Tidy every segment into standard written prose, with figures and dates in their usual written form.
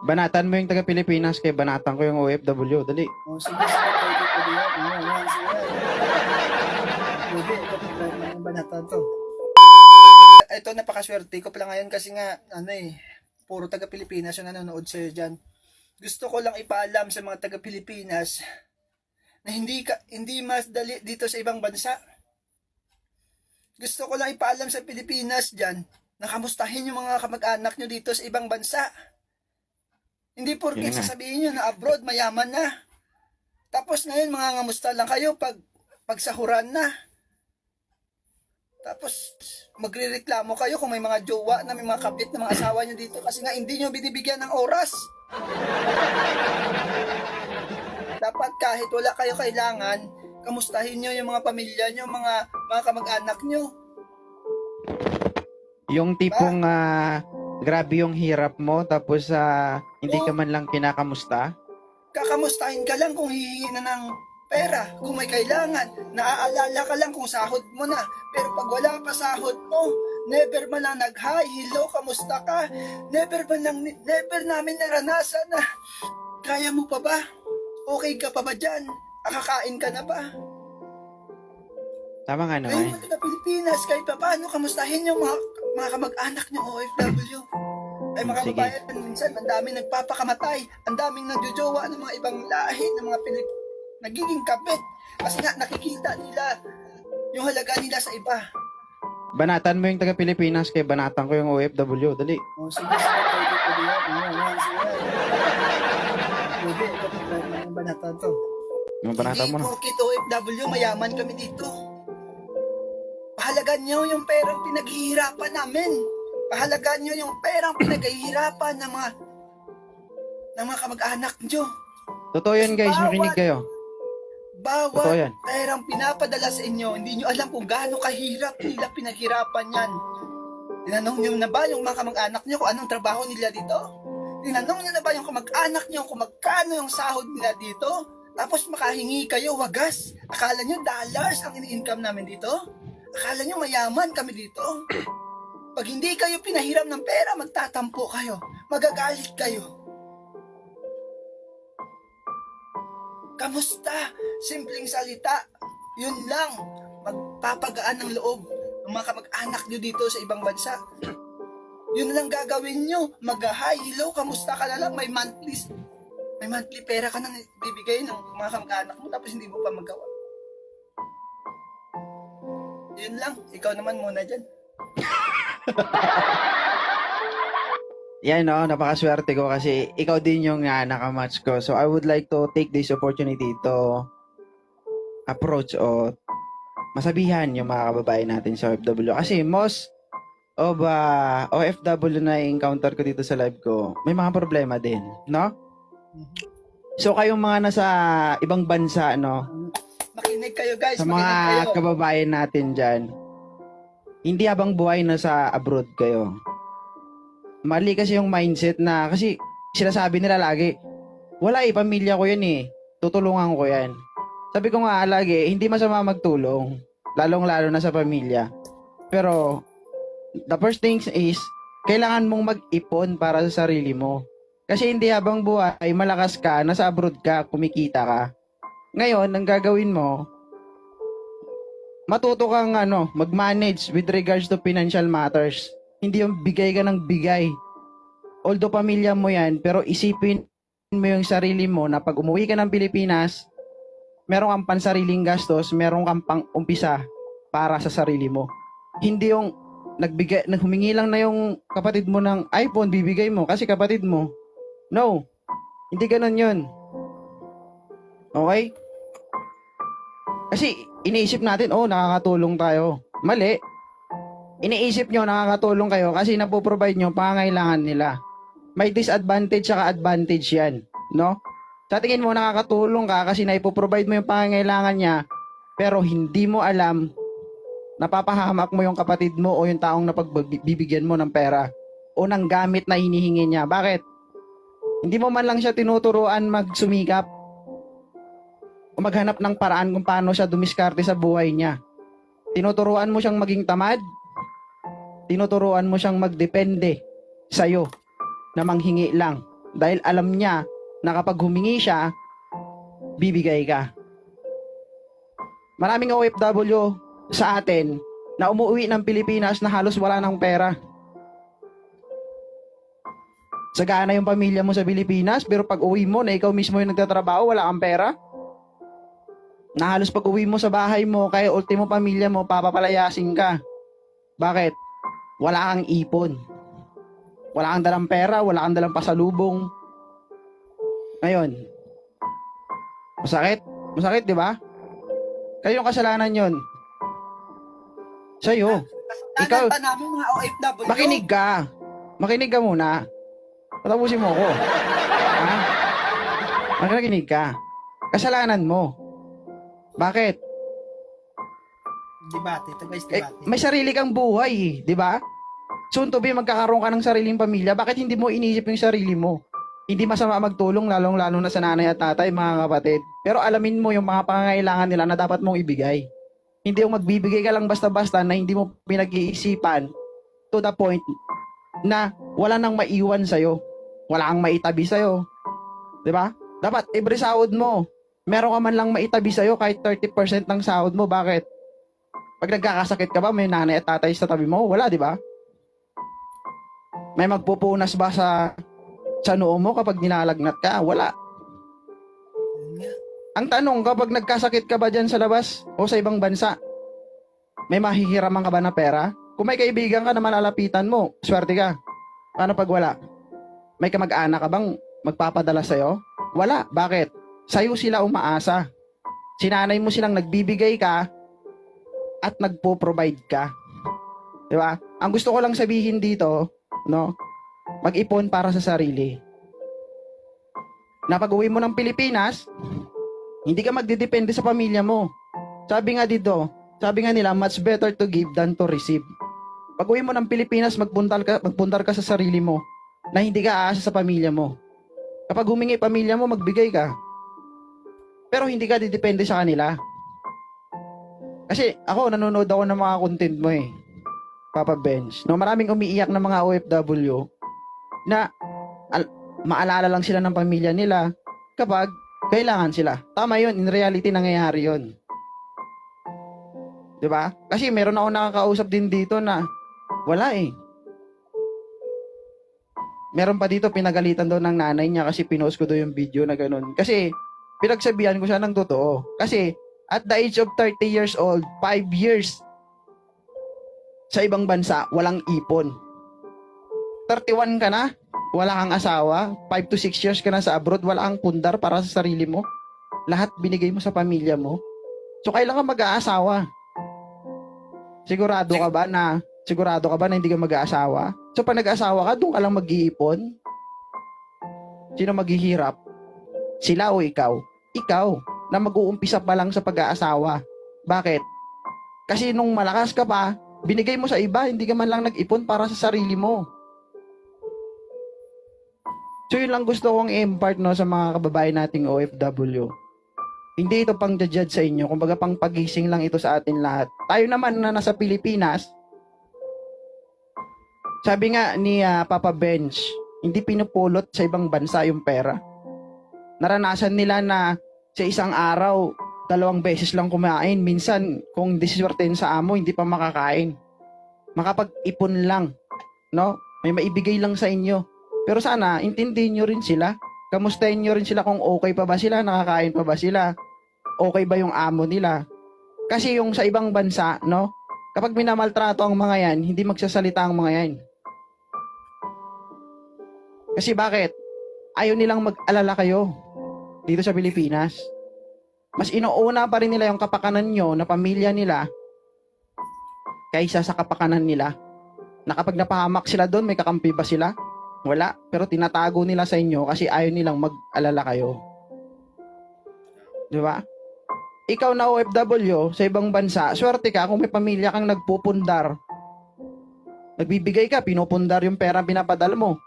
Banatan mo yung taga Pilipinas kay banatan ko yung OFW. Dali. O, sige, pwede yan. Ayan, sige. Pwede, ito problema ng banatan to. Ito, napakaswerte ko pala ngayon kasi nga, puro taga Pilipinas yung nanonood sa'yo dyan. Gusto ko lang ipaalam sa mga taga Pilipinas na hindi mas dali dito sa ibang bansa. Gusto ko lang ipaalam sa Pilipinas dyan na kamustahin yung mga kamag-anak nyo dito sa ibang bansa. Hindi porket sasabihin nyo na abroad mayaman na. Tapos ngayon mga ngamusta lang kayo pagsahuran na. Tapos magrereklamo kayo kung may mga jowa na may mga kabit na mga asawa nyo dito kasi nga hindi nyo binibigyan ng oras. Dapat kahit wala kayo kailangan, kamustahin nyo yung mga pamilya nyo, mga kamag-anak nyo. Yung tipong grabe yung hirap mo tapos hindi ka man lang kinakamusta. Kakamustahin ka lang kung hihingi na ng pera, kung may kailangan. Naaalala ka lang kung sahod mo na. Pero pag wala pa sahod mo, never man lang nag-hi, hello, kamusta ka? Never namin naranasan na. Kaya mo pa ba? Okay ka pa ba dyan? Akakain ka na ba? Tama nga Ngayon naman. mo na Pilipinas, kahit pa paano kamustahin yung mga kamag-anak ng OFW. Ay mga Sige. kabayan, minsan ang daming nagpapakamatay, ang daming nagjojowa ng mga ibang lahi, ng mga nagiging kabit. Kasi nga nakikita nila yung halaga nila sa iba. Banatan mo yung taga Pilipinas kay banatan ko yung OFW. Dali. O, sige, pwede yan. Ayan, sige. Pwede, ito problema ng banatan to. Yung banatan mo Hindi na. porkit OFW, mayaman kami dito. Pahalagan nyo yung perang pinaghihirapan namin. Pahalagan nyo yung perang pinaghihirapan ng mga kamag-anak nyo. Totoo yan guys, makinig kayo. Totoo Bawat yan. perang pinapadala sa inyo, hindi nyo alam kung gaano kahirap nila pinaghirapan yan. Tinanong nyo na ba yung mga kamag-anak nyo kung anong trabaho nila dito? Tinanong nyo na ba yung kamag-anak nyo kung magkano yung sahod nila dito? Tapos makahingi kayo wagas. Akala nyo dollars ang ini-income namin dito? Akala nyo mayaman kami dito? Pag hindi kayo pinahiram ng pera, magtatampo kayo. Magagalit kayo. Kamusta? Simpleng salita. Yun lang. Magpapagaan ng loob ng mga kamag-anak nyo dito sa ibang bansa. Yun lang gagawin nyo. Mag-hi, hello, kamusta ka na lang. May monthly pera ka nang bibigay ng mga kamag-anak mo tapos hindi mo pa magawa. Yun lang. Ikaw naman muna dyan. Yan no, napakaswerte ko kasi ikaw din yung nakamatch ko. So I would like to take this opportunity to approach o masabihan yung mga kababayan natin sa OFW. Kasi most of OFW na encounter ko dito sa live ko, may mga problema din, no? So kayong mga nasa ibang bansa, no? Makinig kayo guys. Sa Makinig mga kayo. kababayan natin dyan, hindi habang buhay na sa abroad kayo. Mali kasi yung mindset na, kasi sinasabi nila lagi, wala pamilya ko yan tutulungan ko yan. Sabi ko nga lagi, hindi masama magtulong, lalong-lalo na sa pamilya. Pero, the first thing is, kailangan mong mag-ipon para sa sarili mo. Kasi hindi habang buhay, malakas ka, nasa abroad ka, kumikita ka. Ngayon, ang gagawin mo, matuto kang mag-manage with regards to financial matters. Hindi yung bigay ka ng bigay. Although pamilya mo yan, pero isipin mo yung sarili mo na pag umuwi ka ng Pilipinas, meron kang pansariling gastos, meron kang pang-umpisa para sa sarili mo. Hindi yung humingi lang na yung kapatid mo ng iPhone, bibigay mo kasi kapatid mo. No, hindi ganun yun. Okay? Kasi iniisip natin, nakakatulong tayo. Mali. Iniisip nyo nakakatulong kayo kasi napoprovide nyo pangangailangan nila. May disadvantage saka advantage yan, no? Sa tingin mo nakakatulong ka kasi naipoprovide mo yung pangangailangan niya, pero hindi mo alam, napapahamak mo yung kapatid mo o yung taong napagbibigyan mo ng pera o ng gamit na hinihingi niya. Bakit? Hindi mo man lang siya tinuturuan magsumikap o maghanap ng paraan kung paano siya dumiskarte sa buhay niya. Tinuturuan mo siyang maging tamad, tinuturuan mo siyang magdepende sa'yo na manghingi lang. Dahil alam niya na kapag humingi siya, bibigay ka. Maraming OFW sa atin na umuwi ng Pilipinas na halos wala ng pera. Sagana yung pamilya mo sa Pilipinas, pero pag uwi mo na ikaw mismo yung nagtatrabaho, wala kang pera. Na halos pag uwi mo sa bahay mo, kaya ultimo pamilya mo, papapalayasin ka. Bakit? Wala kang ipon. Wala kang dalang pera, wala kang dalang pasalubong. Ngayon, masakit? Masakit, di ba? Kayong kasalanan yon. Sa'yo. Ikaw, pa namin mga OFW. makinig ka. Makinig ka muna. Patapusin mo ako. Ha? Makinig ka. Kasalanan mo. Bakit? Debate. Ito guys, Eh, debate. may sarili kang buhay, di ba? Soon to be, magkakaroon ka ng sariling pamilya. Bakit hindi mo inisip yung sarili mo? Hindi masama magtulong, lalong-lalo na sa nanay at tatay, mga kapatid. Pero alamin mo yung mga pangangailangan nila na dapat mong ibigay. Hindi yung magbibigay ka lang basta-basta na hindi mo pinag-iisipan to the point na wala nang maiwan sa'yo. Wala kang maitabi sa'yo. Di ba? Dapat, every sahod mo, meron ka man lang maitabi sa'yo kahit 30% ng sahod mo. Bakit? Pag nagkakasakit ka ba, may nanay at tatay sa tabi mo? Wala, di ba? May magpupunas ba sa noo mo kapag nilalagnat ka? Wala. Yun nga. Ang tanong, kapag nagkasakit ka ba dyan sa labas o sa ibang bansa, may mahihiraman ka ba na pera? Kung may kaibigan ka na malalapitan mo, swerte ka. Paano pag wala? May kamag-anak ka bang magpapadala sa'yo? Wala. Bakit? Sa'yo sila umaasa. Sinanay mo silang nagbibigay ka at nagpo-provide ka. Di ba? Ang gusto ko lang sabihin dito, no? Mag-ipon para sa sarili. Na pag-uwi mo ng Pilipinas, hindi ka magdidepende sa pamilya mo. Sabi nga nila, much better to give than to receive. Pag-uwi mo ng Pilipinas, magpuntal ka sa sarili mo na hindi ka aasa sa pamilya mo. Kapag humingi pamilya mo, magbigay ka. Pero hindi ka didepende sa kanila. Kasi ako, nanonood ako ng mga content mo eh. Papa Bench. No, maraming umiiyak na mga OFW na maalala lang sila ng pamilya nila kapag kailangan sila. Tama yun. In reality, nangyayari yun. Diba? Kasi meron ako nakakausap din dito na wala eh. Meron pa dito pinagalitan daw ng nanay niya kasi pinost ko daw yung video na ganun. Kasi pinagsabihan ko siya ng totoo. Kasi at the age of 30 years old, 5 years sa ibang bansa, walang ipon. 31 ka na, wala kang asawa, 5 to 6 years ka na sa abroad, wala kang pundar para sa sarili mo. Lahat binigay mo sa pamilya mo. So kailan ka mag-aasawa? Sigurado ka ba na hindi ka mag-aasawa? So pag nag-aasawa ka, doon ka lang mag-iipon? Sino maghihirap? Sila o ikaw? Ikaw, na mag-uumpisa pa lang sa pag-aasawa. Bakit? Kasi nung malakas ka pa, binigay mo sa iba, hindi ka man lang nag-ipon para sa sarili mo. So yun lang gusto kong i-impart no, sa mga kababayan nating OFW. Hindi ito pang judge sa inyo, kumbaga pang pagising lang ito sa atin lahat. Tayo naman na nasa Pilipinas, sabi nga ni Papa Bench, hindi pinupulot sa ibang bansa yung pera. Naranasan nila na sa isang araw, 2 beses lang kumain. Minsan, kung disiswertein sa amo, hindi pa makakain. Makapag-ipon lang. No? May maibigay lang sa inyo. Pero sana, intindihin nyo rin sila. Kamustahin nyo rin sila kung okay pa ba sila, nakakain pa ba sila, okay ba yung amo nila. Kasi yung sa ibang bansa, no? Kapag minamaltrato ang mga yan, hindi magsasalita ang mga yan. Kasi bakit? Ayaw nilang mag-alala kayo dito sa Pilipinas. Mas inuuna pa rin nila yung kapakanan nyo na pamilya nila kaysa sa kapakanan nila. Na kapag napahamak sila doon, may kakampi ba sila? Wala. Pero tinatago nila sa inyo kasi ayaw nilang mag-alala kayo. Di ba? Ikaw na OFW sa ibang bansa, swerte ka kung may pamilya kang nagpupundar. Nagbibigay ka, pinupundar yung pera pinapadala mo.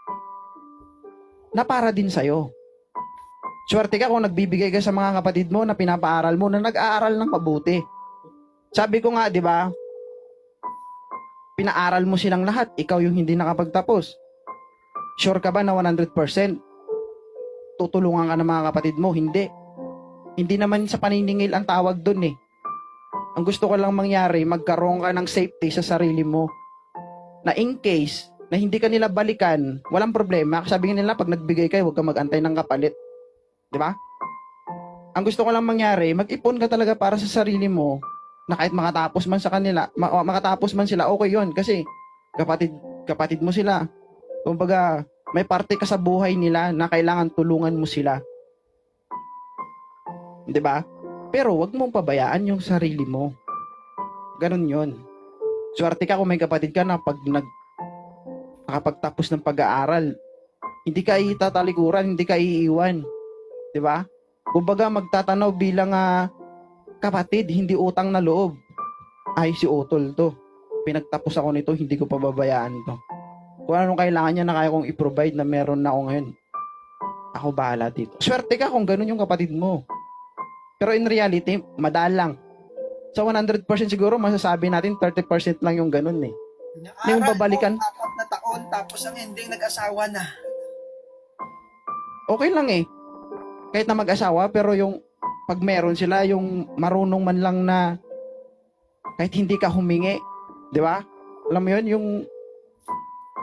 Na para din sa'yo. Swerte ka kung nagbibigay ka sa mga kapatid mo na pinapaaral mo na nag-aaral ng mabuti. Sabi ko nga, di ba? Pinaaral mo silang lahat, ikaw yung hindi nakapagtapos. Sure ka ba na 100% tutulungan ka ng mga kapatid mo. Hindi. Hindi naman sa paniningil ang tawag dun eh. Ang gusto ko lang mangyari, magkaroon ka ng safety sa sarili mo. Na in case na hindi ka nila balikan, walang problema. Sabihin nila, pag nagbigay kayo, huwag ka mag-antay ng kapalit. Di ba? Ang gusto ko lang mangyari, mag-ipon ka talaga para sa sarili mo na kahit makatapos man sa kanila, makatapos man sila, okay yun. Kasi kapatid mo sila. Kumbaga, may parte ka sa buhay nila na kailangan tulungan mo sila. Di ba? Pero wag mong pabayaan yung sarili mo. Ganun yun. Swerte ka kung may kapatid ka na pag nakapagtapos ng pag-aaral, hindi ka itatalikuran, hindi ka iiwan. Di ba? Kumbaga magtatanaw bilang kapatid, hindi utang na loob. Ay, si Utol to. Pinagtapos ako nito, hindi ko pababayaan to. Kung anong kailangan niya na kaya kong i-provide na meron na ako ngayon, ako bahala dito. Swerte ka kung ganun yung kapatid mo. Pero in reality, madalang. Sa 100% siguro, masasabi natin 30% lang yung ganun eh. Na yung babalikan. 4 na taon, tapos ang ending nag-asawa na. Okay lang eh. Kahit na mag-asawa, pero yung pag meron sila, yung marunong man lang na kahit hindi ka humingi, di ba? Alam mo yun, yung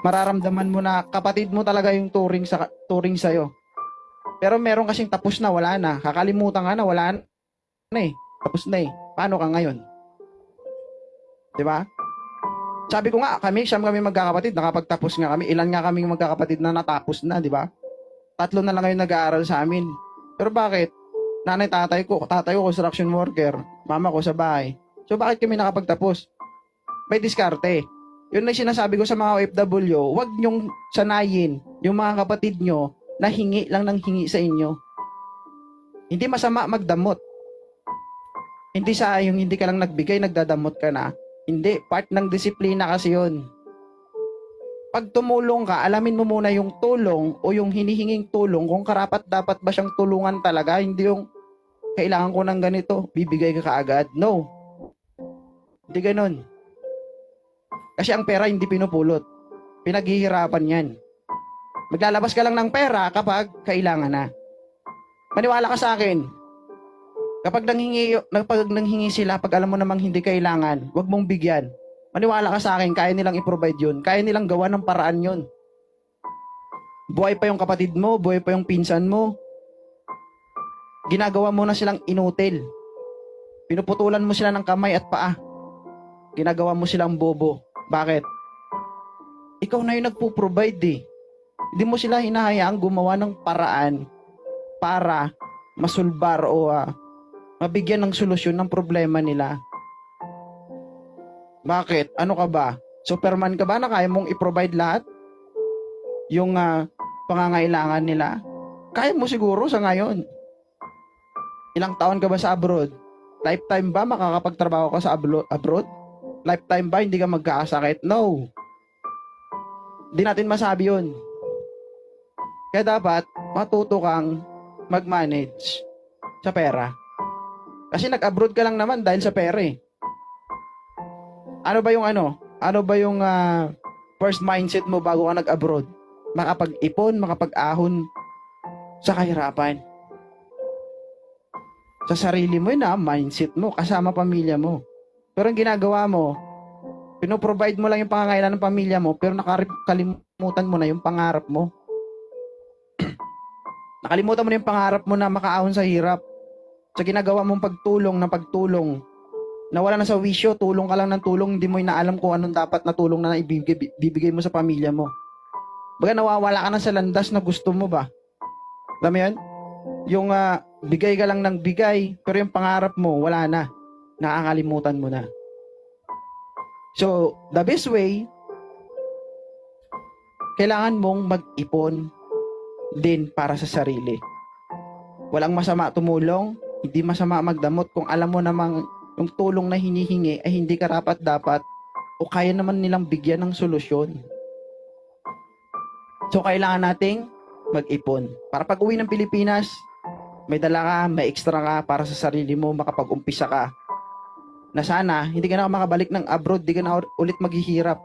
mararamdaman mo na kapatid mo talaga yung turing sa'yo. Pero meron kasing tapos na, wala na. Kakalimutan ka na, wala na eh. Tapos na eh. Paano ka ngayon? Di ba? Sabi ko nga, siyam kami magkakapatid, nakapagtapos nga kami. Ilan nga kaming magkakapatid na natapos na, di ba? 3 na lang ngayon nag-aaral sa amin. Pero bakit? Nanay, tatay ko construction worker, mama ko sa bahay. So bakit kami nakapagtapos? May diskarte. Yun na sinasabi ko sa mga OFW, huwag nyong sanayin yung mga kapatid nyo na hingi lang ng hingi sa inyo. Hindi masama magdamot. Hindi sa yung hindi ka lang nagbigay, nagdadamot ka na. Hindi, part ng disiplina kasi yun. Pag tumulong ka, alamin mo muna yung tulong o yung hinihinging tulong kung karapat dapat ba siyang tulungan talaga. Hindi yung kailangan ko ng ganito, bibigay ka kaagad. No. Hindi ganun. Kasi ang pera hindi pinupulot. Pinaghihirapan yan. Maglalabas ka lang ng pera kapag kailangan na. Maniwala ka sa akin. Kapag nanghingi sila, pag alam mo namang hindi kailangan, wag mong bigyan. Maniwala ka sa akin, kaya nilang i-provide yun. Kaya nilang gawa ng paraan yun. Buhay pa yung kapatid mo, buhay pa yung pinsan mo. Ginagawa mo na silang inutil. Pinuputulan mo sila ng kamay at paa. Ginagawa mo silang bobo. Bakit? Ikaw na yung nagpo-provide eh. Hindi mo sila hinahayaang gumawa ng paraan para masulbar o mabigyan ng solusyon ng problema nila. Bakit? Ano ka ba? Superman ka ba na kaya mong i-provide lahat? Yung pangangailangan nila? Kaya mo siguro sa ngayon. Ilang taon ka ba sa abroad? Lifetime ba makakapagtrabaho ka sa abroad? Lifetime ba hindi ka magkakasakit? No. Hindi natin masabi yun. Kaya dapat matuto kang mag-manage sa pera. Kasi nag-abroad ka lang naman dahil sa pera eh. Ano ba yung first mindset mo bago ka nag-abroad? Makapag-ipon, makapag-ahon sa kahirapan. Sa sarili mo yun mindset mo, kasama pamilya mo. Pero ang ginagawa mo, pinoprovide mo lang yung pangangailangan ng pamilya mo, pero nakalimutan mo na yung pangarap mo. Nakalimutan mo na yung pangarap mo na makaahon sa hirap. Sa ginagawa mong pagtulong, na wala na sa wisyo, tulong ka lang ng tulong, hindi mo inaalam kung anong dapat na tulong na ibibigay mo sa pamilya mo. Baga nawawala ka na sa landas na gusto mo ba? Alam mo yun? Yung bigay ka lang ng bigay, pero yung pangarap mo, wala na. Nakakalimutan mo na. So, the best way, kailangan mong mag-ipon din para sa sarili. Walang masama tumulong, hindi masama magdamot kung alam mo namang yung tulong na hinihingi ay hindi karapat-dapat o kaya naman nilang bigyan ng solusyon. So, kailangan nating mag-ipon. Para pag uwi ng Pilipinas, may dala ka, may extra ka para sa sarili mo, makapag-umpisa ka. Na sana, hindi ka na makabalik ng abroad, di ka na ulit maghihirap.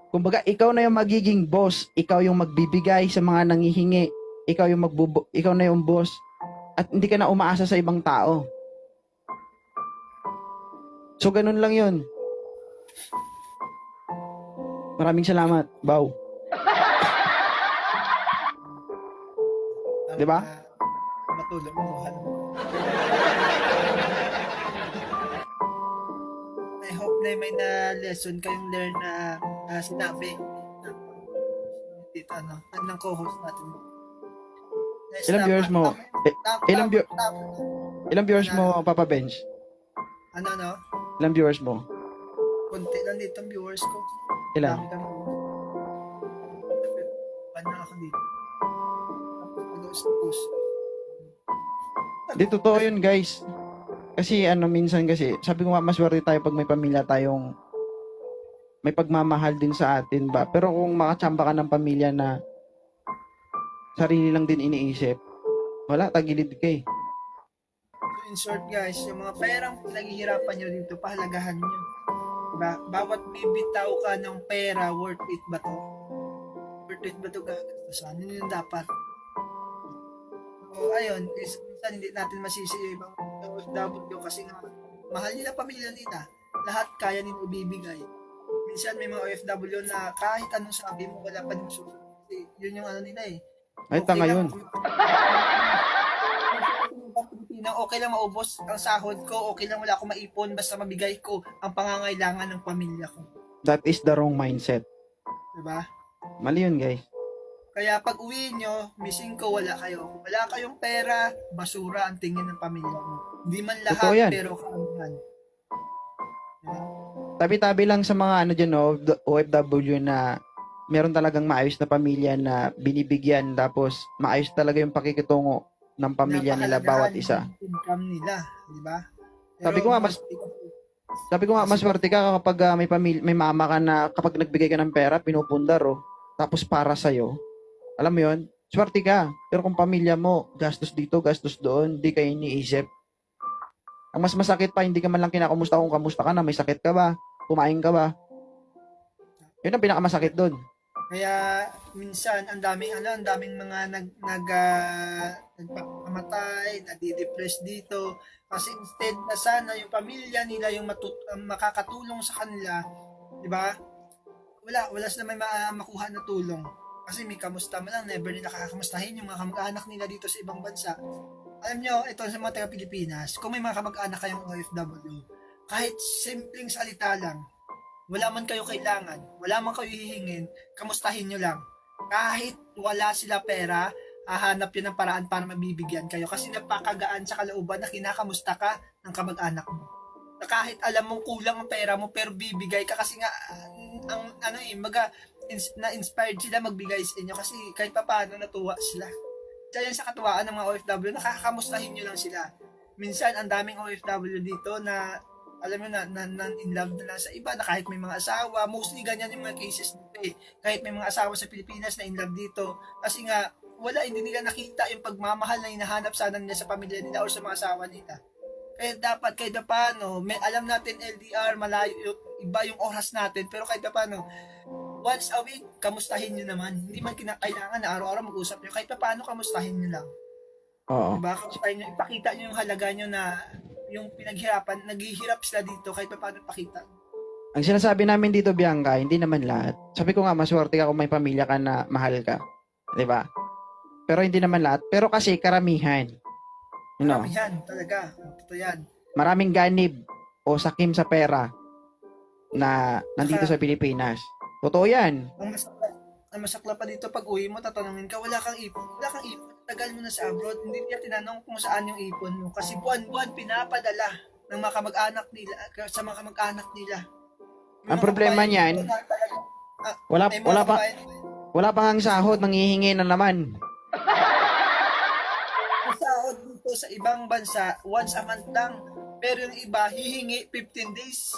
Kumbaga, ikaw na yung magiging boss, ikaw yung magbibigay sa mga nangihingi, ikaw na yung boss at hindi ka na umaasa sa ibang tao. So, ganun lang yun. Maraming salamat, Bow. Di ba? Matulog mo. I hope na may na lesson kayong learn na sinabi dito ng co-host natin. Ilang viewers mo? Ilang viewers mo, Papa Bench? Ano? Ilang viewers mo? Kunti lang dito ang viewers ko. Ilan? Paano ako dito? Tapos Di totoo yun, guys. Kasi minsan kasi, sabi ko nga, maswerte tayo pag may pamilya tayong may pagmamahal din sa atin ba. Pero kung makachamba ka ng pamilya na sarili lang din iniisip, wala, tagilid ka eh. In short guys, yung mga perang pinaghihirapan nyo dito, pahalagahan nyo. Diba? Bawat bibitaw ka ng pera, worth it ba to? Worth it ba to gagastasan? Yun yung dapat. So, ayun, minsan hindi natin masisi yung ibang OFW kasi nga, mahal nila pamilya nila. Lahat kaya nila ibibigay. Minsan may mga OFW na kahit anong sabi mo, wala pa din susunod. Yun yung nila eh. Ay, tanga yun. Okay lang maubos ang sahod ko, okay lang wala akong maipon, basta mabigay ko ang pangangailangan ng pamilya ko. That is the wrong mindset. Diba? Mali yun, guys. Kaya pag uwi nyo, missing ko, wala kayo. Kung wala kayong pera, basura ang tingin ng pamilya mo. Hindi man lahat, pero karamihan. Diba? Tabi-tabi lang sa mga dyan, OFW na meron talagang maayos na pamilya na binibigyan, tapos maayos talaga yung pakikitungo ng pamilya nila bawat isa. Income nila, di ba? Sabi ko nga maswerte ka kapag may mama ka na kapag nagbigay ka ng pera, pinupundar tapos para sa alam mo 'yon? Swerte ka. Pero kung pamilya mo, gastos dito, gastos doon, hindi ka iniisip. Ang mas masakit pa, hindi ka man lang kinakamusta kung kamusta ka na, may sakit ka ba? Kumain ka ba? 'Yun ang pinakamasakit doon. Kaya minsan ang daming mga nagpapakamatay, nadi-depress dito kasi instead na sana yung pamilya nila yung makakatulong sa kanila, 'di ba? Wala sila may makuha na tulong. Kasi may kamusta man lang, never nila kakakamustahin yung mga kamag-anak nila dito sa ibang bansa. Alam nyo, ito sa mga taga Pilipinas, kung may mga kamag-anak kayong OFW, kahit simpleng salita lang, wala man kayo kailangan, wala man kayo hihingin, kamustahin nyo lang. Kahit wala sila pera, hahanap yun ng paraan para mabibigyan kayo kasi napakagaan sa kalooban na kinakamusta ka ng kamag-anak mo. Na kahit alam mong kulang ang pera mo pero bibigay ka kasi nga na-inspired sila magbigay sa inyo kasi kahit papaano natuwa sila. Kaya sa katuwaan ng mga OFW, nakakamustahin nyo lang sila. Minsan, ang daming OFW dito na alam mo na in love na lang sa iba na kahit may mga asawa, mostly ganyan yung mga cases dito eh. Kahit may mga asawa sa Pilipinas na in love dito kasi nga hindi nila nakita yung pagmamahal na hinahanap sana nila sa pamilya nila o sa mga asawa nila. Kaya dapat kahit paano, alam natin LDR, malayo, iba yung oras natin, pero kahit paano, once a week, kamustahin nyo naman. Hindi man kinakailangan na araw-araw mag-usap nyo, kahit paano kamustahin nyo lang. Oo. Diba? Kamustahin nyo, ipakita nyo yung halaga nyo na yung pinaghirapan, naghihirap sila dito, kahit paano ipakita. Ang sinasabi namin dito, Bianca, hindi naman lahat. Sabi ko nga, maswerte ka kung may pamilya ka na mahal ka. Diba? Pero hindi naman lahat. Pero kasi karamihan. Karamihan, talaga. Ito yan. Maraming ganib o sakim sa pera na nandito sa Pilipinas. Totoo yan. Ang masakla pa dito, pag uwi mo, tatanungin ka, wala kang ipon. Tagal mo na sa abroad. Hindi niya tinanong kung saan yung ipon mo. Kasi buwan-buwan pinapadala ng mga kamag-anak nila, sa mga kamag-anak nila. Ang problema niyan, wala pa ang sahod, nanghihingi na naman. Sahod dito sa ibang bansa, once a month lang. Pero yung iba, hihingi 15 days.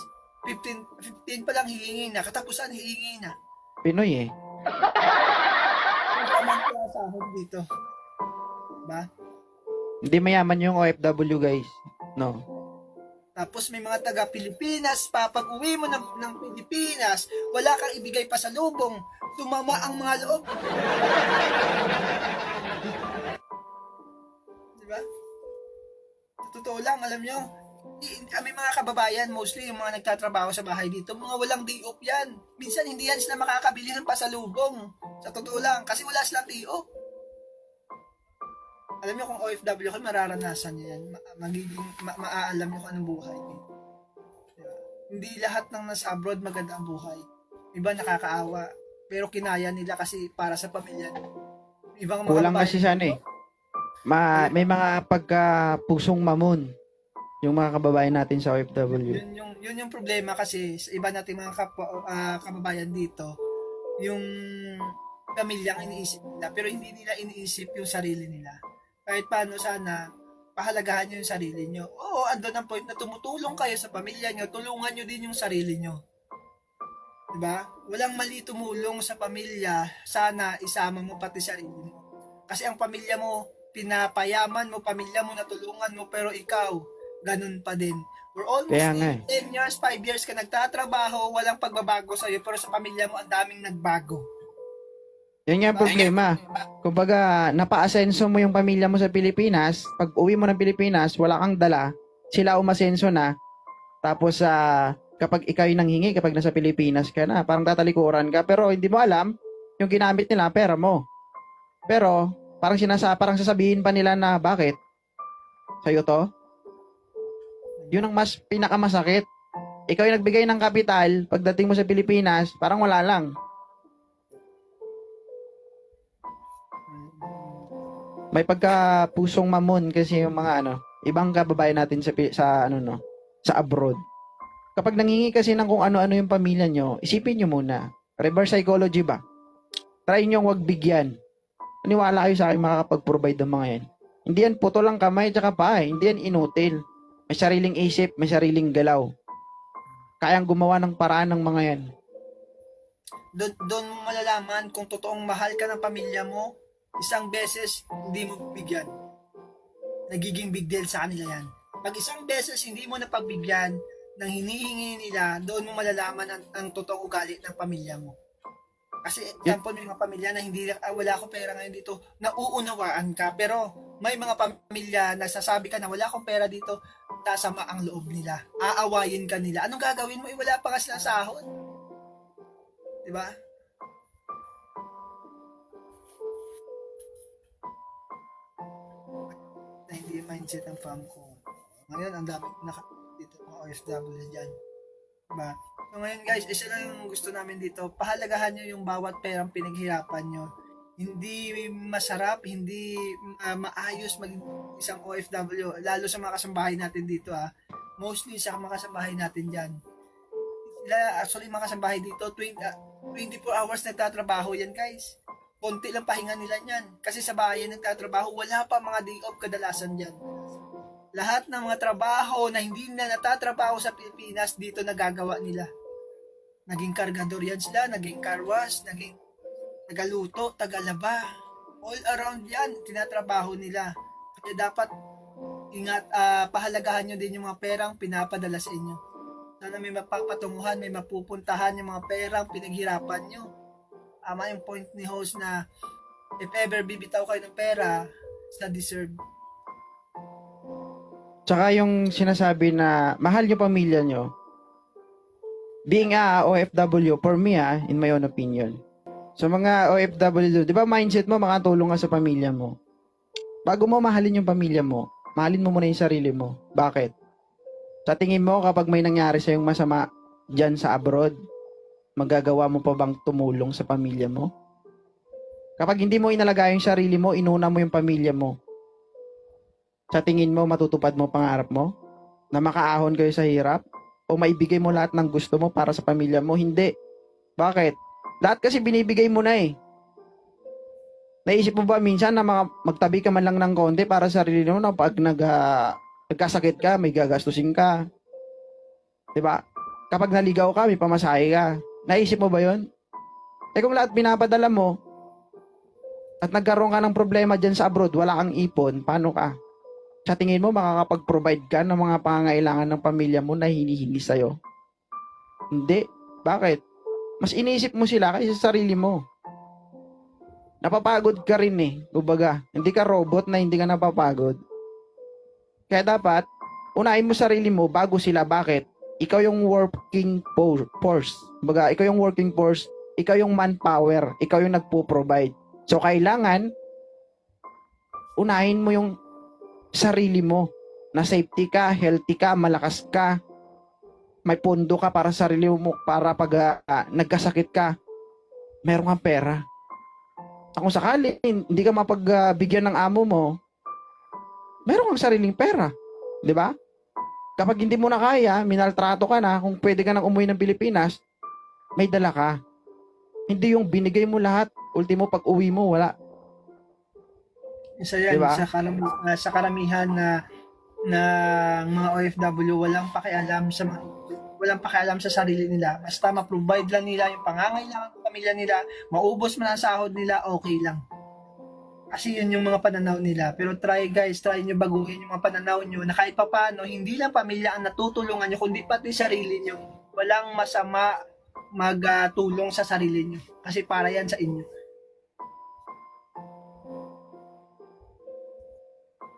15 pa lang hihingi na. Katapusan, hihingi na. Pinoy eh. Once a month lang sahod dito. Diba? Hindi mayaman yung OFW, guys. No. Tapos may mga taga-Pilipinas pa, pag uwi mo ng Pilipinas, wala kang ibigay pa sa lubong. Tumama ang mga loob. Diba? Sa totoo lang, alam nyo, may mga kababayan, mostly yung mga nagtatrabaho sa bahay dito, mga walang day off yan. Minsan hindi yan sila makakabili ng pasalubong. Sa totoo lang, kasi wala silang day off. Alam nyo kung OFW kayo, mararanasan nyo yan. Maaalam nyo kung anong buhay. Diba? Hindi lahat ng nasa abroad maganda ang buhay. Iba nakakaawa. Pero kinaya nila kasi para sa pamilya. Ibang mga Kulang kababayan kasi siya dito, may mga pagka-pusong mamon yung mga kababayan natin sa OFW. yun yung problema kasi sa iba nating mga kababayan dito, yung pamilyang iniisip nila, pero hindi nila iniisip yung sarili nila. Kahit paano sana, pahalagahan nyo yung sarili nyo. Oo, andun ang point na tumutulong kayo sa pamilya nyo, tulungan nyo din yung sarili nyo. Diba? Walang mali tumulong sa pamilya, sana isama mo pati sarili mo. Kasi ang pamilya mo, pinapayaman mo, pamilya mo, natulungan mo, pero ikaw, ganun pa din. For almost Kaya nga 10 years, 5 years ka nagtatrabaho, walang pagbabago sa'yo, pero sa pamilya mo, ang daming nagbago. Yun nga ang problema. Kumbaga, napa-asenso mo yung pamilya mo sa Pilipinas, pag uwi mo ng Pilipinas, wala kang dala, sila umasenso na, tapos kapag ikaw yung nanghingi, kapag nasa Pilipinas ka na, parang tatalikuran ka, pero hindi mo alam, yung ginamit nila, pera mo. Pero, parang sasabihin pa nila na, bakit? Sa'yo to? Yun ang mas pinakamasakit. Ikaw yung nagbigay ng kapital, pagdating mo sa Pilipinas, parang wala lang. May pagka-pusong mamon kasi yung mga ibang kababayan natin sa abroad. Kapag nangingi kasi ng kung ano-ano yung pamilya nyo, isipin nyo muna. Reverse psychology ba? Try nyo wag bigyan. Maniwala kayo sa akin, makakapag-provide ng mga yan. Hindi yan puto lang kamay tsaka paa. Hindi yan inutil. May sariling isip, may sariling galaw. Kayang gumawa ng paraan ng mga yan. Doon mo malalaman kung totoong mahal ka ng pamilya mo, isang beses hindi mo bigyan. Nagiging big deal sa kanila yan. Pag isang beses hindi mo napagbigyan ng hinihingi nila, doon mo malalaman ang totoong ugali ng pamilya mo. Kasi example, may mga pamilya na hindi wala akong pera ngayon dito, nauunawaan ka, pero may mga pamilya na sasabi ka na wala akong pera dito, tasama ang loob nila, aawayin ka nila. Anong gagawin mo? Wala pa kasi ng sahod. Diba? Na hindi yung mindset ng fam ko. Ngayon, ang dami dito mga OFW dyan. Diba? So ngayon guys, isa lang yung gusto namin dito. Pahalagahan nyo yung bawat perang pinaghirapan nyo. Hindi masarap, hindi maayos maging isang OFW. Lalo sa mga kasambahay natin dito Mostly sa mga kasambahay natin dyan. Actually mga kasambahay dito, 24 hours nagtatrabaho yan guys. Konti lang pahinga nila yan. Kasi sa bayan nagtatrabaho, wala pa mga day off kadalasan dyan. Lahat ng mga trabaho na hindi na natatrabaho sa Pilipinas, dito nagagawa nila. Naging kargador yan sila, naging car wash, naging tagaluto, tagalaba. All around yan, tinatrabaho nila. Kaya dapat pahalagahan nyo din yung mga perang pinapadala sa inyo. Sana may mapapatunguhan, may mapupuntahan yung mga perang pinaghirapan nyo. Ama yung point ni host na if ever bibitaw kayo ng pera, sa deserve. Tsaka yung sinasabi na mahal yung pamilya nyo, being a OFW, for me in my own opinion, so mga OFW, di ba mindset mo, makatulong ka sa pamilya mo. Bago mo mahalin yung pamilya mo, mahalin mo muna yung sarili mo. Bakit? Sa tingin mo, kapag may nangyari sa yung masama dyan sa abroad, magagawa mo pa bang tumulong sa pamilya mo? Kapag hindi mo inalaga yung sarili mo, inuna mo yung pamilya mo, sa tingin mo, matutupad mo pangarap mo? Na makaahon kayo sa hirap? O maibigay mo lahat ng gusto mo para sa pamilya mo? Hindi. Bakit? Lahat kasi binibigay mo na Naisip mo ba minsan na magtabi ka man lang ng konti para sa sarili mo na pag nagkasakit ka, may gagastusin ka? Diba? Kapag naligaw ka, may pamasahe ka. Naisip mo ba yun? Kung lahat binapadala mo at nagkaroon ka ng problema dyan sa abroad, wala kang ipon, paano ka? Sa tingin mo, makakapag-provide ka ng mga pangangailangan ng pamilya mo na hinihingi sa'yo? Hindi. Bakit? Mas iniisip mo sila kaysa sa sarili mo. Napapagod ka rin Kumbaga, hindi ka robot na hindi ka napapagod. Kaya dapat, unahin mo sarili mo bago sila. Bakit? Ikaw yung working force. Baga, ikaw yung working force, ikaw yung manpower, ikaw yung nagpo-provide. So, kailangan, unahin mo yung sarili mo na safety ka, healthy ka, malakas ka, may pondo ka para sa sarili mo para pag nagkasakit ka, meron kang pera. Kung sakali, hindi ka mapagbigyan ng amo mo, meron kang sariling pera. Di ba? Kapag hindi mo na kaya, minaltrato ka na, kung pwede ka nang umuwi ng Pilipinas, may dala ka. Hindi yung binigay mo lahat, ultimo pag uwi mo, wala. Isa yan, Diba? sa karamihan na mga OFW, walang pakialam sa sarili nila. Basta ma-provide lang nila yung pangangailangan ng pamilya nila, maubos man ang sahod nila, okay lang. Kasi yun yung mga pananaw nila. Pero try nyo baguhin yung mga pananaw nyo na kahit papano, hindi lang pamilya ang natutulungan nyo, kundi pati sarili nyo. Walang masama magtulong sa sarili nyo. Kasi para yan sa inyo.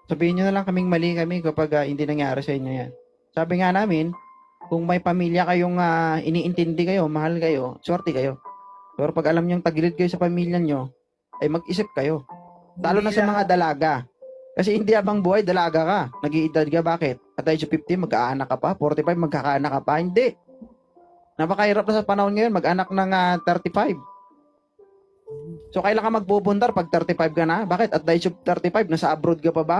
Sabihin nyo na lang kaming mali kami kapag hindi nangyari sa inyo yan. Sabi nga namin, kung may pamilya kayong iniintindi kayo, mahal kayo, swerte kayo. Pero pag alam nyo tagilid kayo sa pamilya nyo, ay mag-isip kayo. Lalo na sa mga dalaga. Kasi hindi habang buhay, dalaga ka. Nag-iedad ka, bakit? At age of 50, mag-aanak ka pa. 45, magkakaanak ka pa. Hindi. Napakahirap na sa panahon ngayon, mag-anak ng 35. So, kailan ka magbubundar pag 35 ka na? Bakit? At the age of 35, nasa abroad ka pa ba?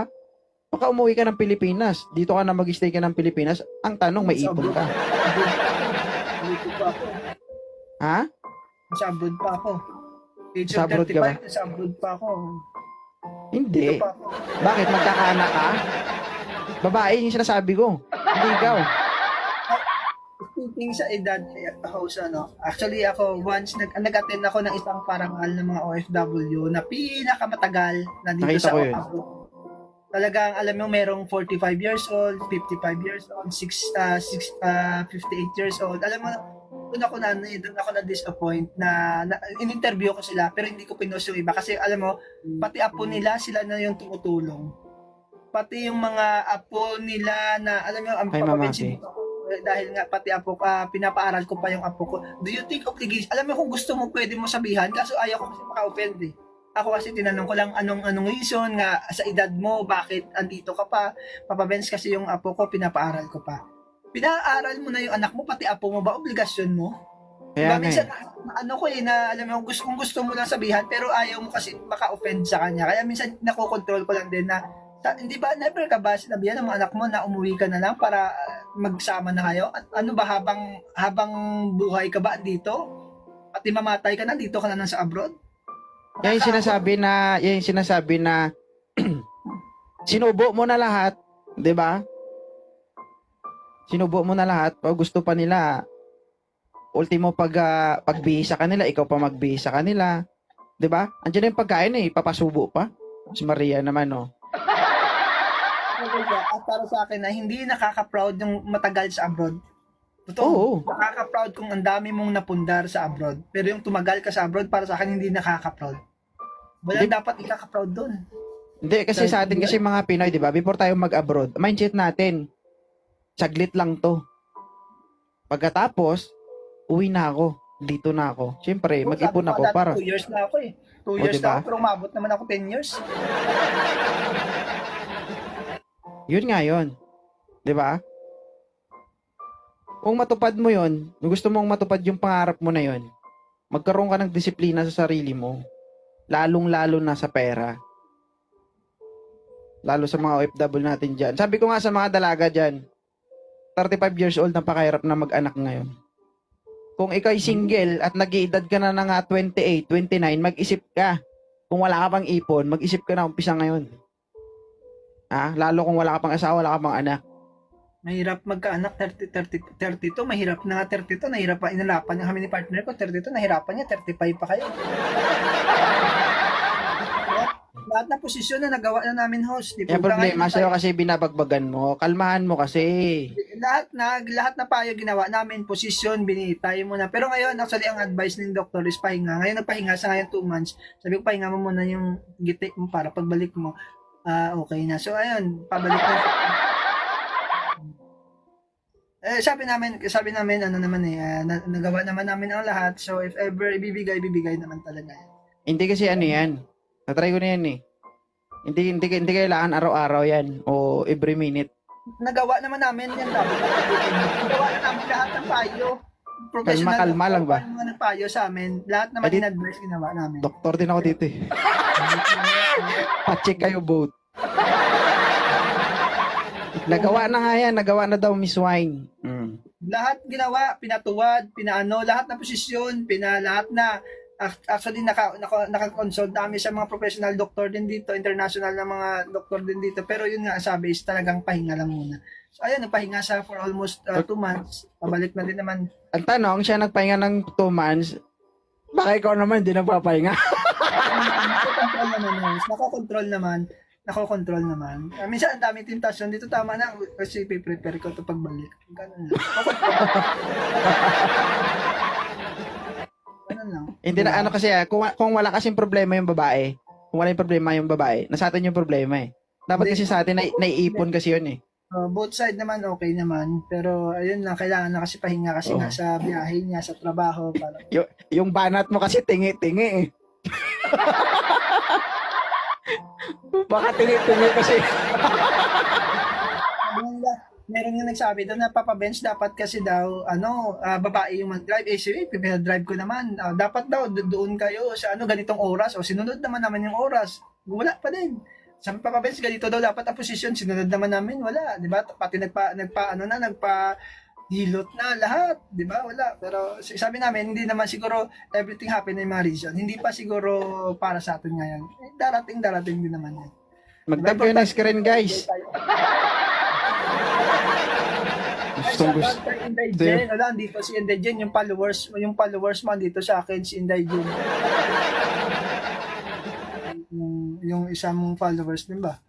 Baka umuwi ka ng Pilipinas. Dito ka na mag-stay ka ng Pilipinas. Ang tanong, may ipon ka. Dito pa ako. Ha? Sa abroad pa ako. Age Sa of abroad ka ba? 35, sa abroad pa ako. Hindi. Dito pa ako. Bakit? Magkakaanak ka? Babae yung sinasabi ko. Hindi ikaw. Speaking sa edad, host, actually ako, once nag-attend ako ng isang parangal ng mga OFW na pinakamatagal na dito Nakita sa ko yun. abroad. Talagang, alam mo, merong 45 years old, 55 years old, 58 years old. Alam mo, doon ako na-disappoint na in-interview ko sila, pero hindi ko pinost yung iba. Kasi, alam mo, pati apo nila, sila na yung tumutulong. Pati yung mga apo nila na, alam mo, ang Ay, papabensin mamaki. dito ako, dahil nga pati apo ka, pinapaaral ko pa yung apo ko. Do you think obligation? Alam mo, kung gusto mo, pwede mo sabihan, kaso ayaw ko kasi maka-offend eh. Ako kasi tinanong ko lang anong reason nga sa edad mo, bakit andito ka pa, papabens kasi yung apo ko, pinapaaral ko pa. Pinaaral mo na yung anak mo, pati apo mo ba, obligasyon mo? Kaya Diba, nga minsan, eh. ano ko eh, na alam mo, kung gusto mo lang sabihan, pero ayaw mo kasi maka-offend sa kanya. Kaya minsan, nakokontrol ko lang din na, hindi ba, never ka ba sinabihan ng mga anak mo na umuwi ka na lang para magsama na kayo? At ano ba, habang buhay ka ba dito? Pati mamatay ka na, dito ka na lang sa abroad? Yan yung sinasabi na sinubo mo na lahat, 'di ba? Sinubo mo na lahat, pag gusto pa nila ultimo pagbihis sa kanila, ikaw pa magbihis sa kanila, 'di ba? Andiyan na yung pagkain eh, papasubo pa. Si Maria naman oh. At para sa akin na hindi nakaka-proud yung matagal sa abroad. Totoo. Oo. Nakaka-proud kung ang dami mong napundar sa abroad. Pero yung tumagal ka sa abroad, para sa akin hindi nakaka-proud. Wala Hindi. dapat ikaka-proud doon. Hindi kasi sa atin kasi mga Pinoy, 'di ba? Before tayo mag-abroad, mindset natin saglit lang 'to. Pagkatapos, uwi na ako, dito na ako. Siyempre, mag-ipon ako para 2 years na ako eh. 2 O, years diba? na ako, pero umabot naman ako 10 years. yun nga yun. 'Di ba? Kung matupad mo yun, kung gusto mong matupad yung pangarap mo na yun, magkaroon ka ng disiplina sa sarili mo. Lalong-lalo na sa pera. Lalo sa mga OFW natin dyan. Sabi ko nga sa mga dalaga dyan, 35 years old, napakahirap na mag-anak ngayon. Kung ikaw ay single at nag-iedad ka na ng 28, 29, mag-isip ka. Kung wala ka pang ipon, mag-isip ka na umpisa ngayon. Lalo kung wala ka pang asawa, wala ka pang anak. Mahirap magkaanak, 32, mahirap na nga 32, nahirap pa, inalapan niya kami ni partner ko, 32, nahirapan niya, 35 pa kayo. Lahat na posisyon na nagawa na namin, host. Di Yung po ba problema ngayon sa'yo tayo- kasi binabagbagan mo. Kalmahan mo kasi. lahat na payo ginawa namin, posisyon, binitay mo na. Pero ngayon, actually, ang advice ng doktor is pahinga. Ngayon, nagpahinga sa ngayon 2 months. Sabi ko, pahinga mo muna yung gitik mo para pagbalik mo, okay na. So, ayun, pabalik na. Sabi namin, ano naman nagawa naman namin ang lahat. So, if ever ibibigay naman talaga yan. Hindi kasi ano yan. Natry ko na yan eh. Hindi kailangan araw-araw yan o every minute. Nagawa naman namin yan. Nagawa na namin lahat ng payo. Professional. Kalma lang ba? Mga nagpayo sa amin. Lahat naman in-advise ginawa namin. Doktor din ako dito eh. Pa-check kayo both. Nagawa na nga yan. Nagawa na daw Miss Wine. Lahat ginawa, pinatuwad, lahat na posisyon, lahat na. Actually, naka-consult namin sa mga professional doctor din dito, international na mga doktor din dito. Pero yun nga, sabi is talagang pahinga lang muna. So, ayun, nagpahinga siya for almost 2 months. Pabalik na din naman. Ang tanong, siya nagpahinga ng 2 months, baka ikaw naman hindi nagpapahinga. Nako-control naman. Minsan ang daming tentasyon dito, tama na kasi prepare ko ito pagbalik. Ganun lang. Ganun lang. Hindi na ano kasi kung wala kasing problema yung babae, nasa atin yung problema eh. Dapat kasi sa atin naiipon kasi yun eh. Both side naman okay naman, pero ayun lang, kailangan na kasi pahinga kasi nga sa biyahe niya, sa trabaho. Yung banat mo kasi tingi-tingi eh. Baka tingi-tingi kasi. Meron yung nagsabi doon na papabench dapat kasi daw babae yung mag-drive. Sige, drive ko naman. Dapat daw doon kayo sa ganitong oras o sinunod naman naman yung oras. Wala pa din. Sa papabench ganito daw dapat ang posisyon, sinunod naman namin, wala, 'di ba? Pati nagpa hilot na lahat, 'di ba? Wala. Pero sabi namin hindi naman siguro everything happen in mga reason. Hindi pa siguro para sa atin ngayon. Darating din naman yan. Mag-tap kayo ng screen, guys. Wala, dito si Indigen, yung followers mo dito sa akin si Indigen. yung isang followers din ba?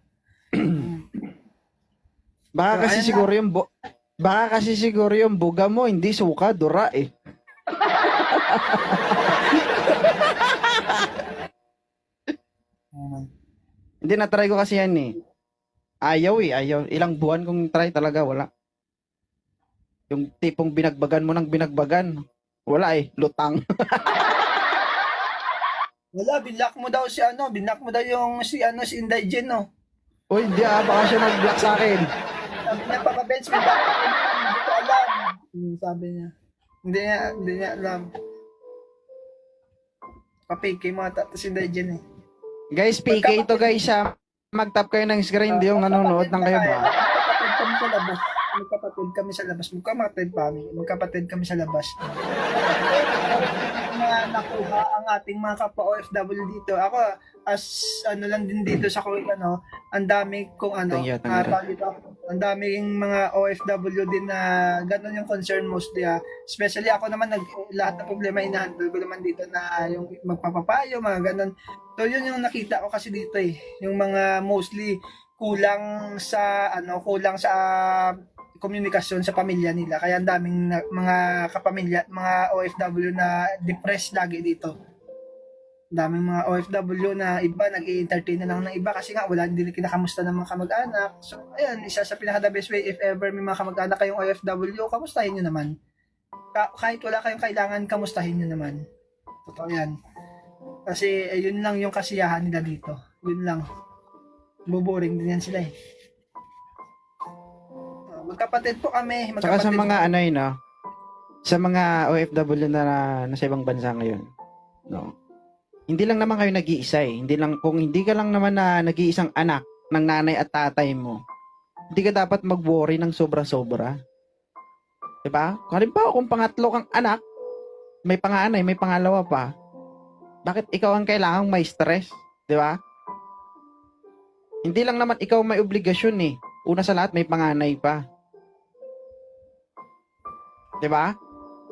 Baka kasi siguro yung buga mo hindi suka, dura eh. Hindi na-try ko kasi yan eh. Ayaw. Ilang buwan kong try talaga, wala. Yung tipong binagbagan mo ng binagbagan. Wala eh, lutang. Wala, binlock mo daw si Indigen, no? Uy, hindi baka siya nag-block sa akin. Sabi niya, papabench, binlock ako. Hindi ko alam. Sabi niya. Hindi niya alam. Papake mo ata si Indigen eh. Guys, PK ito guys ha. Mag-tap kayo ng screen, hindi yung nanonood ng kayo ba? Magkapatid kami sa labas. Magkapatid kami sa labas. Nakuha ang ating mga kapwa OFW dito. Ako, as lang din dito sa ang dami kong ang daming mga OFW din na ganun yung concern mostly. Especially ako naman, lahat ng problema inahandle ko naman dito na yung magpapapayo, mga ganun. So yun yung nakita ko kasi dito eh. Yung mga mostly kulang sa komunikasyon sa pamilya nila. Kaya ang daming mga kapamilya, mga OFW na depressed lagi dito. Daming mga OFW na iba nag-i-entertain na lang ng iba kasi nga wala din kinakamusta ng mga kamag-anak. So ayan, isa sa pinaka the best way, if ever may mga kamag-anak kayong OFW, kamustahin nyo naman. Kahit wala kayong kailangan, kamustahin nyo naman. Totoo yan. Kasi yun lang yung kasiyahan nila dito. Yun lang. Buboring din yan sila eh. Magkapatid po kami. Saka sa mga sa mga OFW na nasa ibang bansa ngayon, no? Hindi lang naman kayo nag-iisa eh. Kung hindi ka lang naman na nag-iisang anak ng nanay at tatay mo, hindi ka dapat mag-worry ng sobra-sobra. Diba? Halimbawa, kung pangatlo kang anak, may panganay, may pangalawa pa, bakit ikaw ang kailangang may stress? Diba? Hindi lang naman ikaw may obligasyon eh. Una sa lahat, may panganay pa. Diba?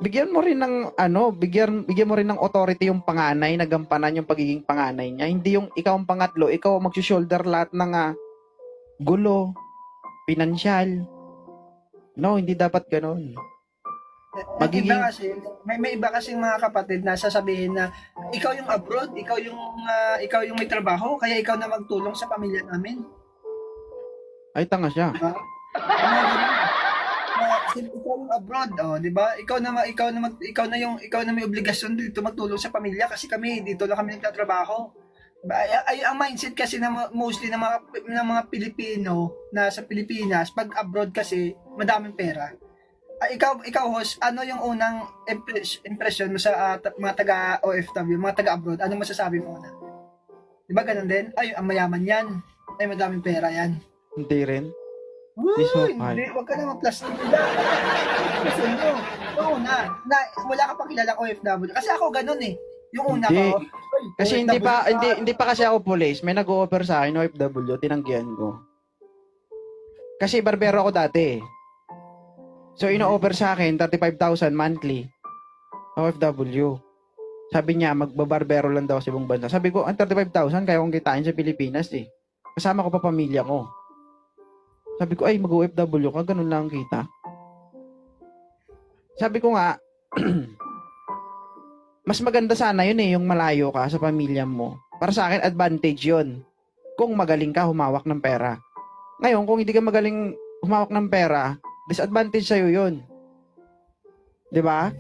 Bigyan mo rin ng bigyan mo rin ng authority yung panganay na gampanan yung pagiging panganay niya. Hindi yung ikaw ang pangatlo, ikaw ang mag-shoulder lahat ng gulo, pinansyal. No, hindi dapat ganoon. May iba kasi mga kapatid na sasabihin na ikaw yung abroad, ikaw yung may trabaho, kaya ikaw na magtulong sa pamilya namin. Ay, tanga siya. Kasi ikaw yung abroad, oh, 'di ba? Ikaw na may obligasyon dito magtulong sa pamilya kasi kami dito lang kami nagtatrabaho. Ay, ang mindset kasi mostly ng mga Pilipino na sa Pilipinas, pag abroad kasi madaming pera. Ikaw host, ano yung unang impression mo sa mga taga OFW, mga taga abroad? Ano masasabi mo na? 'Di ba ganun din? Ay, ang mayaman 'yan. Ay, madaming pera 'yan. Hindi rin. Uy, Isokal. hindi, wag ka na mag-plastic na. Gusto mo. Yung una, wala ka pa kilalang OFW. Kasi ako ganun eh. Yung una Hindi. ko, "Uy, Kasi OFW ka." hindi pa kasi ako police. May nag-o-offer sa akin OFW, tinanggihan ko. Kasi barbero ako dati. So ino-offer sa akin 35,000 monthly. OFW. Sabi niya magbabarbero lang daw sa ibang bansa. Sabi ko, ang 35,000 kaya kong kitain sa Pilipinas eh. Kasama ko pa pamilya ko. Sabi ko, ay mag-OFW ka, ganun lang ang kita. Sabi ko nga, mas maganda sana yun eh, yung malayo ka sa pamilya mo. Para sa akin, advantage yun. Kung magaling ka, humawak ng pera. Ngayon, kung hindi ka magaling humawak ng pera, disadvantage sa'yo yun. 'Di ba?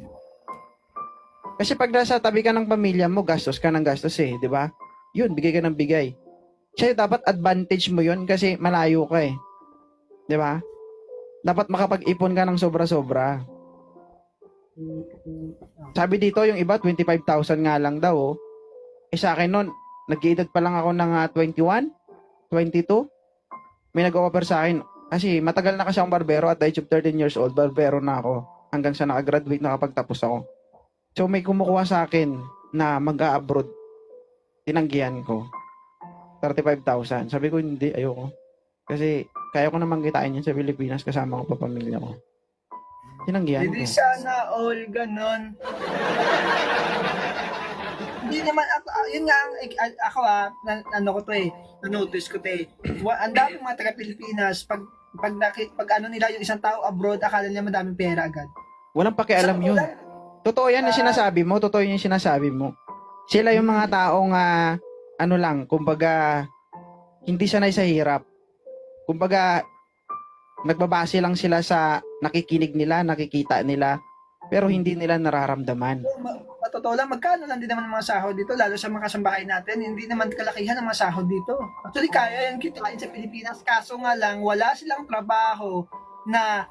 Kasi pag nasa tabi ka ng pamilya mo, gastos ka ng gastos eh, 'di ba? Yun, bigay ka ng bigay. Sa'yo dapat advantage mo yun kasi malayo ka eh. 'Di ba? Dapat makapag-ipon ka ng sobra-sobra. Sabi dito, yung iba, 25,000 nga lang daw. Oh. Eh sa akin nun, nag-edad pa lang ako ng 21, 22. May nag-offer sa akin. Kasi matagal na kasi akong barbero at the age of 13 years old, barbero na ako. Hanggang sa nakagraduate, nakapagtapos ako. So may kumukuha sa akin na mag-a-abroad. Tinanggihan ko. 35,000. Sabi ko, hindi, ayoko. Kasi kaya ko naman kitain yan sa Pilipinas kasama ko pa pamilya ko. Tinanggihan ko. Hindi sana all ganon. Hindi naman ako, yun nga ako ano ko to eh, na-notice ko to eh. Ang daming mga taga Pilipinas pag ano nila yung isang tao abroad, akala nila madaming pera agad. Walang pakialam yun. Totoo yan yung sinasabi mo. Totoo yung sinasabi mo. Sila yung mga taong ano lang, kumbaga hindi sanay sa hirap. Kumbaga nagbabase lang sila sa nakikinig nila, nakikita nila, pero hindi nila nararamdaman. Totoo lang, magkano lang din naman ang mga sahod dito, lalo sa mga kasambahay natin, hindi naman kalakihan ang mga sahod dito. Actually, kaya yan kitain sa Pilipinas, kaso nga lang, wala silang trabaho na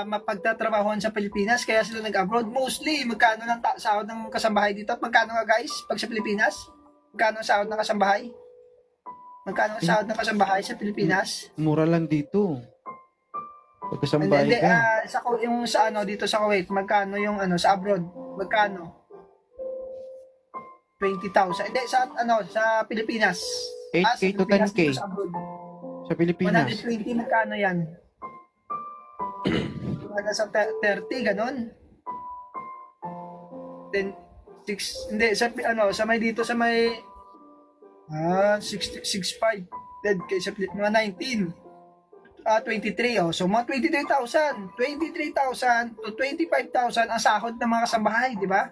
mapagtatrabahoan sa Pilipinas, kaya sila nag-abroad. Mostly, magkano lang sahod ng kasambahay dito? At magkano nga guys, pag sa Pilipinas? Magkano ang sahod ng kasambahay? Magkano ang sahod ng kasambahay sa Pilipinas? Mura lang dito. Pagkasambahay Hindi, ka. yung sa ano dito sa Kuwait, magkano yung ano sa abroad? Magkano? 20,000. Hindi sa Pilipinas. 8K to 10K. Sa abroad. Sa Pilipinas. 120 magkano 'yan? Nasa 30 ganon. Then 6 hindi sa may dito sa may 65 dead kay sa mga 19. 23 so mga 23,000 to 25,000 ang sahod ng mga kasambahay, di ba?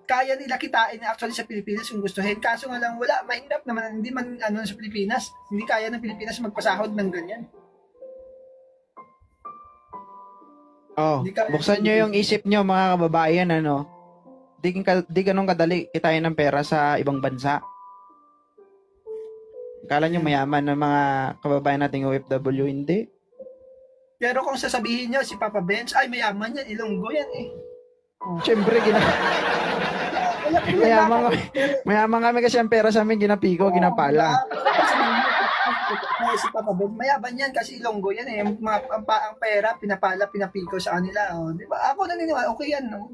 Kaya nila kitain actually sa Pilipinas kung gustuhin, kaso nga lang wala, mahirap naman, hindi man sa Pilipinas, hindi kaya ng Pilipinas magpasahod ng ganyan. Oh, buksan nyo yung isip nyo mga kababayan, di ganun kadali kitain ng pera sa ibang bansa. Kala nyo mayaman ng mga kababayan nating OFW, hindi. Pero kung sasabihin nyo, si Papa Benz, ay mayaman yan, Ilonggo yan eh. Siyempre, mayaman kami kasi ang pera sa amin, ginapiko, ginapala. Si Papa Benz, mayaman yan kasi Ilonggo yan eh. Ang pera, pinapala, pinapiko sa kanila. Di ba? Ako naniniwala, okay yan. No?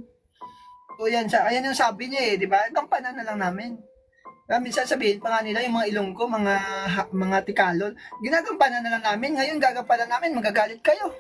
So yan, ayan yung sabi niya eh, di ba? Gampanan na lang namin. Minsan sabihin pa nga nila yung mga Ilonggo, mga Tikalon, ginagampanan na lang namin, ngayon gagampanan namin, magagalit kayo.